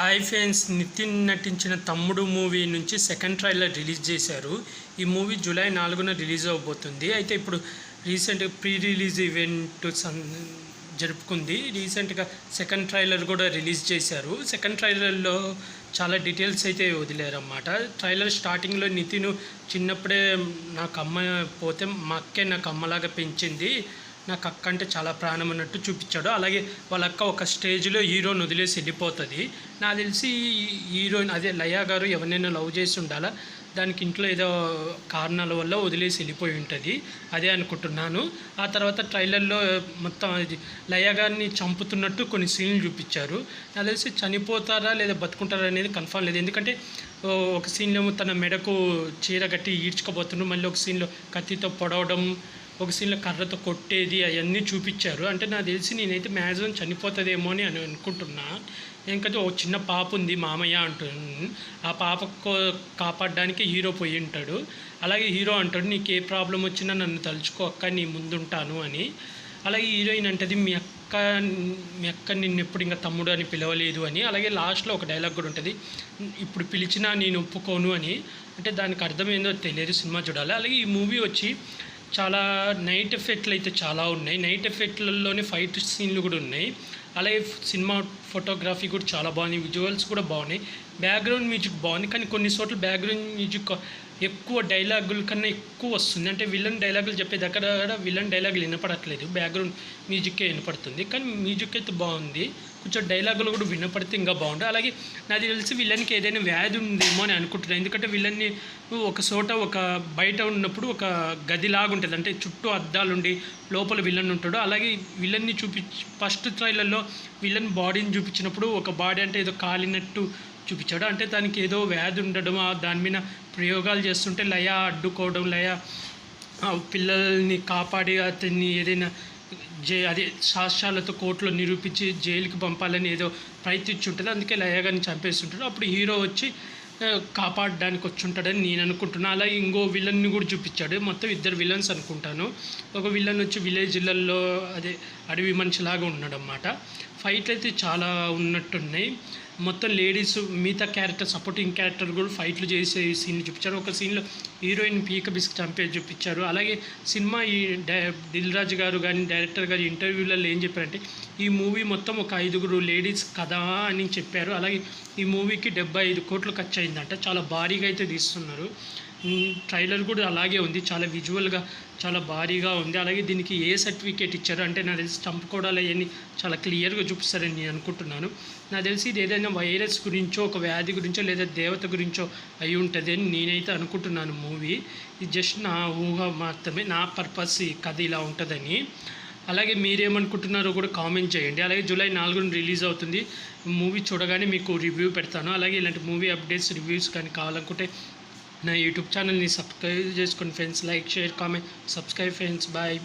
Hi friends, Nitin నటించిన తమ్ముడు movie నుంచి సెకండ్ ట్రైలర్ రిలీజ్ చేశారు. ఈ మూవీ జూలై 4న రిలీజ్ అవబోతుంది. అయితే ఇప్పుడు రీసెంట్గా ప్రీ రిలీజ్ ఈవెంట్ జరుపుకుంది. రీసెంట్గా సెకండ్ ట్రైలర్ కూడా రిలీజ్ చేశారు. సెకండ్ ట్రైలర్లో చాలా డీటెయిల్స్ అయితే వదిలేరన్నమాట. ట్రైలర్ స్టార్టింగ్లో నితిన్ చిన్నప్పుడే నాకు అమ్మ పోతే మా అక్కే నాకు అమ్మలాగా పెంచింది, నాకు అక్క అంటే చాలా ప్రాణం అన్నట్టు చూపించాడు. అలాగే వాళ్ళ అక్క ఒక స్టేజ్లో హీరోని వదిలేసి వెళ్ళిపోతుంది. నాకు తెలిసి హీరోయిన్ అదే లయా గారు ఎవరినైనా లవ్ చేసి ఉండాలా, దానికి ఇంట్లో ఏదో కారణాల వల్ల వదిలేసి వెళ్ళిపోయి ఉంటుంది, అదే అనుకుంటున్నాను. ఆ తర్వాత ట్రైలర్లో మొత్తం అది లయా గారిని చంపుతున్నట్టు కొన్ని సీన్లు చూపించారు. నాకు తెలిసి చనిపోతారా లేదా బతుకుంటారా అనేది కన్ఫర్మ్ లేదు. ఎందుకంటే ఒక సీన్లో తన మెడకు చీర కట్టి ఈడ్చుకోబోతున్నారు, మళ్ళీ ఒక సీన్లో కత్తితో పొడవడం, ఒక సీన్లో కర్రతో కొట్టేది అవన్నీ చూపించారు. అంటే నాకు తెలిసి నేనైతే మ్యాక్సిమం చనిపోతుందేమో అని అనుకుంటున్నా. ఎందుకంటే ఒక చిన్న పాప ఉంది మామయ్య అంటుంది, ఆ పాపకు కాపాడడానికి హీరో పోయి ఉంటాడు. అలాగే హీరో అంటాడు, నీకు ఏ ప్రాబ్లం వచ్చినా నన్ను తలుచుకో అక్క, నీ ముందుంటాను అని. అలాగే హీరోయిన్ అంటది, మీ అక్క నిన్ను ఎప్పుడు ఇంకా తమ్ముడు అని పిలవలేదు అని. అలాగే లాస్ట్లో ఒక డైలాగ్ కూడా ఉంటుంది, ఇప్పుడు పిలిచినా నేను ఒప్పుకోను అని. అంటే దానికి అర్థం ఏందో తెలియదు, సినిమా చూడాలి. అలాగే ఈ మూవీ వచ్చి చాలా నైట్ ఎఫెక్ట్లు అయితే చాలా ఉన్నాయి. నైట్ ఎఫెక్ట్లలోనే ఫైట్ సీన్లు కూడా ఉన్నాయి. అలాగే సినిమా ఫోటోగ్రఫీ కూడా చాలా బాగుంది, విజువల్స్ కూడా బాగున్నాయి, బ్యాక్గ్రౌండ్ మ్యూజిక్ బాగుంది. కానీ కొన్ని చోట్ల బ్యాక్గ్రౌండ్ మ్యూజిక్ ఎక్కువ డైలాగుల కన్నా ఎక్కువ వస్తుంది. అంటే విలన్ డైలాగులు చెప్పేది అక్కడ విలన్ డైలాగులు వినపడట్లేదు, బ్యాక్గ్రౌండ్ మ్యూజిక్కే వినపడుతుంది. కానీ మ్యూజిక్ అయితే బాగుంది, కొంచెం డైలాగులు కూడా వినపడితే ఇంకా బాగుంటుంది. అలాగే నాకు తెలిసి విలన్కి ఏదైనా వ్యాధి ఉందేమో అని అనుకుంటున్నాను. ఎందుకంటే విలన్ని ఒక చోట ఒక బయట ఉన్నప్పుడు ఒక గదిలాగా ఉంటుంది, అంటే చుట్టూ అద్దాలు ఉండి లోపల విలన్ ఉంటాడు. అలాగే విలన్ని ఫస్ట్ ట్రైలర్లో విలన్ బాడీని చూపించినప్పుడు ఒక బాడీ అంటే ఏదో కాలినట్టు చూపించాడు. అంటే దానికి ఏదో వ్యాధి ఉండడం, దాని మీద ప్రయోగాలు చేస్తుంటే లయ అడ్డుకోవడం, లయ పిల్లల్ని కాపాడి అతన్ని ఏదైనా అదే సాక్ష్యాలతో కోర్టులో నిరూపించి జైలుకి పంపాలని ఏదో ప్రయత్నించి ఉంటుంది. అందుకే లయగాని చంపేస్తుంటాడు. అప్పుడు హీరో వచ్చి కాపాడడానికి వచ్చి ఉంటాడని నేను అనుకుంటున్నాను. అలాగే ఇంకో విలన్ని కూడా చూపించాడు, మొత్తం ఇద్దరు విలన్స్ అనుకుంటాను. ఒక విలన్ వచ్చి విలేజ్లలో అదే అడవి మనిషిలాగా ఉన్నాడు అన్నమాట. ఫైట్లు అయితే చాలా ఉన్నట్టున్నాయి. మొత్తం లేడీస్ మిగతా క్యారెక్టర్ సపోర్టింగ్ క్యారెక్టర్ కూడా ఫైట్లు చేసే సీన్లు చూపించారు. ఒక సీన్లో హీరోయిన్ పీక బిస్క్ చంపే చూపించారు. అలాగే సినిమా ఈ దిల్ రాజు గారు కానీ డైరెక్టర్ గారు ఇంటర్వ్యూలలో ఏం చెప్పారంటే, ఈ మూవీ మొత్తం ఒక 5 లేడీస్ కథ అని చెప్పారు. అలాగే ఈ మూవీకి 75 కోట్లు ఖర్చు అయిందంట, చాలా భారీగా అయితే తీస్తున్నారు. ట్రైలర్ కూడా అలాగే ఉంది, చాలా విజువల్గా చాలా భారీగా ఉంది. అలాగే దీనికి ఏ సర్టిఫికేట్ ఇచ్చారు అంటే నాకు తెలిసి చంపుకోవడాలు అవన్నీ చాలా క్లియర్గా చూపిస్తారని నేను అనుకుంటున్నాను. నాకు తెలిసి ఇది ఏదైనా వైరస్ గురించో ఒక వ్యాధి గురించో లేదా దేవత గురించో అయి ఉంటుంది అని నేనైతే అనుకుంటున్నాను. మూవీ ఇది జస్ట్ నా ఊహ మాత్రమే, నా పర్పస్ ఈ కథ ఇలా ఉంటుందని. అలాగే మీరేమనుకుంటున్నారో కూడా కామెంట్ చేయండి. అలాగే జూలై 4న రిలీజ్ అవుతుంది. మూవీ చూడగానే మీకు రివ్యూ పెడతాను. అలాగే ఇలాంటి మూవీ అప్డేట్స్ రివ్యూస్ కానీ కావాలనుకుంటే నా యూట్యూబ్ ఛానల్ని సబ్స్క్రైబ్ చేసుకోండి friends. Like, share, comment, subscribe friends. Bye.